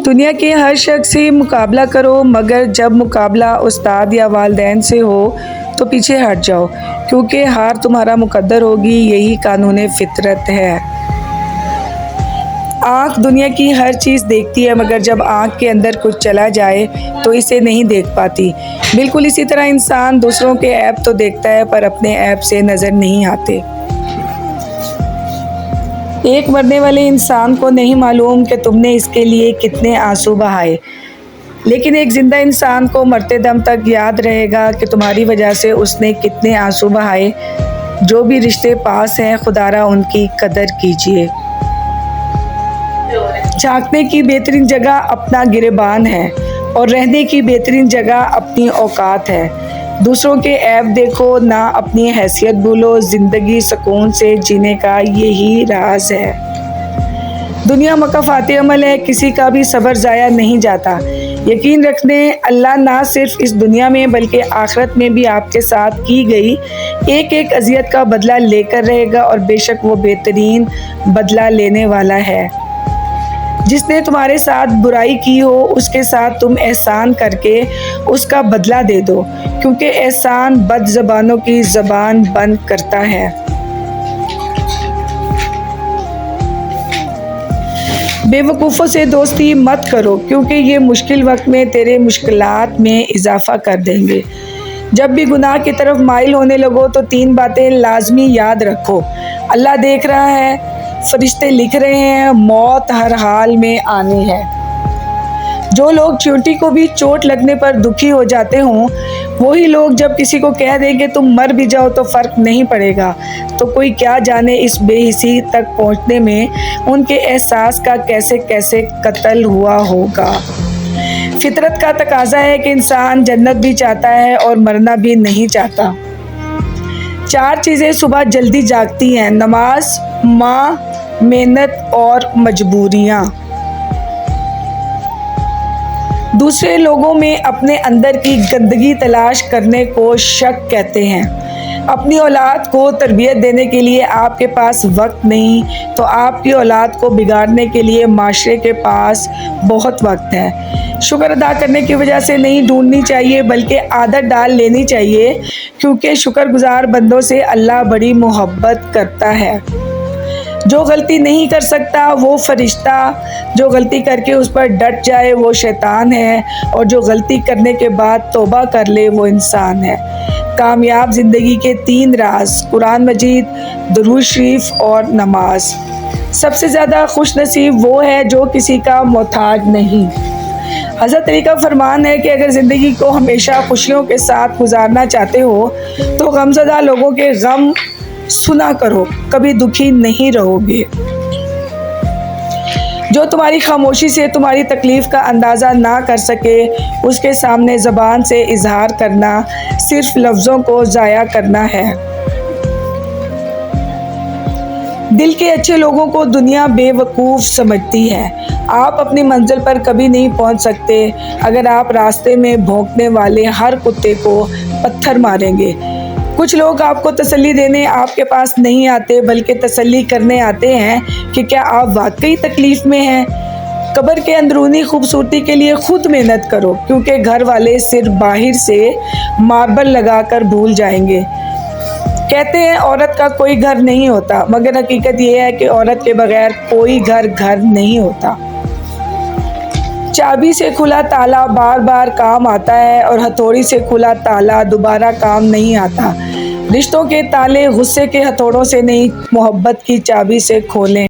دنیا کے ہر شخص سے مقابلہ کرو، مگر جب مقابلہ استاد یا والدین سے ہو تو پیچھے ہٹ جاؤ، کیونکہ ہار تمہارا مقدر ہوگی، یہی قانون فطرت ہے۔ آنکھ دنیا کی ہر چیز دیکھتی ہے، مگر جب آنکھ کے اندر کچھ چلا جائے تو اسے نہیں دیکھ پاتی۔ بالکل اسی طرح انسان دوسروں کے عیب تو دیکھتا ہے پر اپنے عیب سے نظر نہیں آتے۔ ایک مرنے والے انسان کو نہیں معلوم کہ تم نے اس کے لیے کتنے آنسو بہائے، لیکن ایک زندہ انسان کو مرتے دم تک یاد رہے گا کہ تمہاری وجہ سے اس نے کتنے آنسو بہائے۔ جو بھی رشتے پاس ہیں، خدا را ان کی قدر کیجیے۔ جھانکنے کی بہترین جگہ اپنا گریبان ہے اور رہنے کی بہترین جگہ اپنی اوقات ہے۔ دوسروں کے عیب دیکھو نہ اپنی حیثیت بھولو، زندگی سکون سے جینے کا یہی راز ہے۔ دنیا مکافات عمل ہے، کسی کا بھی صبر ضائع نہیں جاتا۔ یقین رکھنے اللہ نہ صرف اس دنیا میں بلکہ آخرت میں بھی آپ کے ساتھ کی گئی ایک ایک اذیت کا بدلہ لے کر رہے گا، اور بے شک وہ بہترین بدلہ لینے والا ہے۔ جس نے تمہارے ساتھ برائی کی ہو اس کے ساتھ تم احسان کر کے اس کا بدلہ دے دو، کیونکہ احسان بد زبانوں کی زبان بند کرتا ہے۔ بے وقوفوں سے دوستی مت کرو، کیونکہ یہ مشکل وقت میں تیرے مشکلات میں اضافہ کر دیں گے۔ جب بھی گناہ کی طرف مائل ہونے لگو تو 3 باتیں لازمی یاد رکھو۔ اللہ دیکھ رہا ہے، فرشتے لکھ رہے ہیں، موت ہر حال میں آنی ہے۔ جو لوگ چیونٹی کو بھی چوٹ لگنے پر دکھی ہو جاتے ہوں، وہی لوگ جب کسی کو کہہ دیں کہ تم مر بھی جاؤ تو فرق نہیں پڑے گا، تو کوئی کیا جانے اس بے حسی تک پہنچنے میں ان کے احساس کا کیسے کیسے قتل ہوا ہوگا۔ فطرت کا تقاضا ہے کہ انسان جنت بھی چاہتا ہے اور مرنا بھی نہیں چاہتا۔ 4 چیزیں صبح جلدی جاگتی ہیں: نماز، ماں، محنت اور مجبوریاں۔ دوسرے لوگوں میں اپنے اندر کی گندگی تلاش کرنے کو شک کہتے ہیں۔ اپنی اولاد کو تربیت دینے کے لیے آپ کے پاس وقت نہیں تو آپ کی اولاد کو بگاڑنے کے لیے معاشرے کے پاس بہت وقت ہے۔ شکر ادا کرنے کی وجہ سے نہیں ڈھونڈنی چاہیے بلکہ عادت ڈال لینی چاہیے، کیونکہ شکر گزار بندوں سے اللہ بڑی محبت کرتا ہے۔ جو غلطی نہیں کر سکتا وہ فرشتہ، جو غلطی کر کے اس پر ڈٹ جائے وہ شیطان ہے، اور جو غلطی کرنے کے بعد توبہ کر لے وہ انسان ہے۔ کامیاب زندگی کے 3 راز: قرآن مجید، درود شریف اور نماز۔ سب سے زیادہ خوش نصیب وہ ہے جو کسی کا محتاج نہیں۔ حضرت علی کا فرمان ہے کہ اگر زندگی کو ہمیشہ خوشیوں کے ساتھ گزارنا چاہتے ہو تو غمزدہ لوگوں کے غم سنا کرو، کبھی دکھی نہیں رہو گے۔ جو تمہاری خاموشی سے تمہاری تکلیف کا اندازہ نہ کر سکے، اس کے سامنے زبان سے اظہار کرنا صرف لفظوں کو ضائع کرنا ہے۔ دل کے اچھے لوگوں کو دنیا بے وقوف سمجھتی ہے۔ آپ اپنی منزل پر کبھی نہیں پہنچ سکتے اگر آپ راستے میں بھونکنے والے ہر کتے کو پتھر ماریں گے۔ کچھ لوگ آپ کو تسلی دینے آپ کے پاس نہیں آتے بلکہ تسلی کرنے آتے ہیں کہ کیا آپ واقعی تکلیف میں ہیں۔ قبر کے اندرونی خوبصورتی کے لیے خود محنت کرو، کیونکہ گھر والے صرف باہر سے ماربل لگا کر بھول جائیں گے۔ کہتے ہیں عورت کا کوئی گھر نہیں ہوتا، مگر حقیقت یہ ہے کہ عورت کے بغیر کوئی گھر نہیں ہوتا۔ چابی سے کھلا تالا بار بار کام آتا ہے اور ہتھوڑی سے کھلا تالا دوبارہ کام نہیں آتا۔ رشتوں کے تالے غصے کے ہتھوڑوں سے نہیں، محبت کی چابی سے کھولیں۔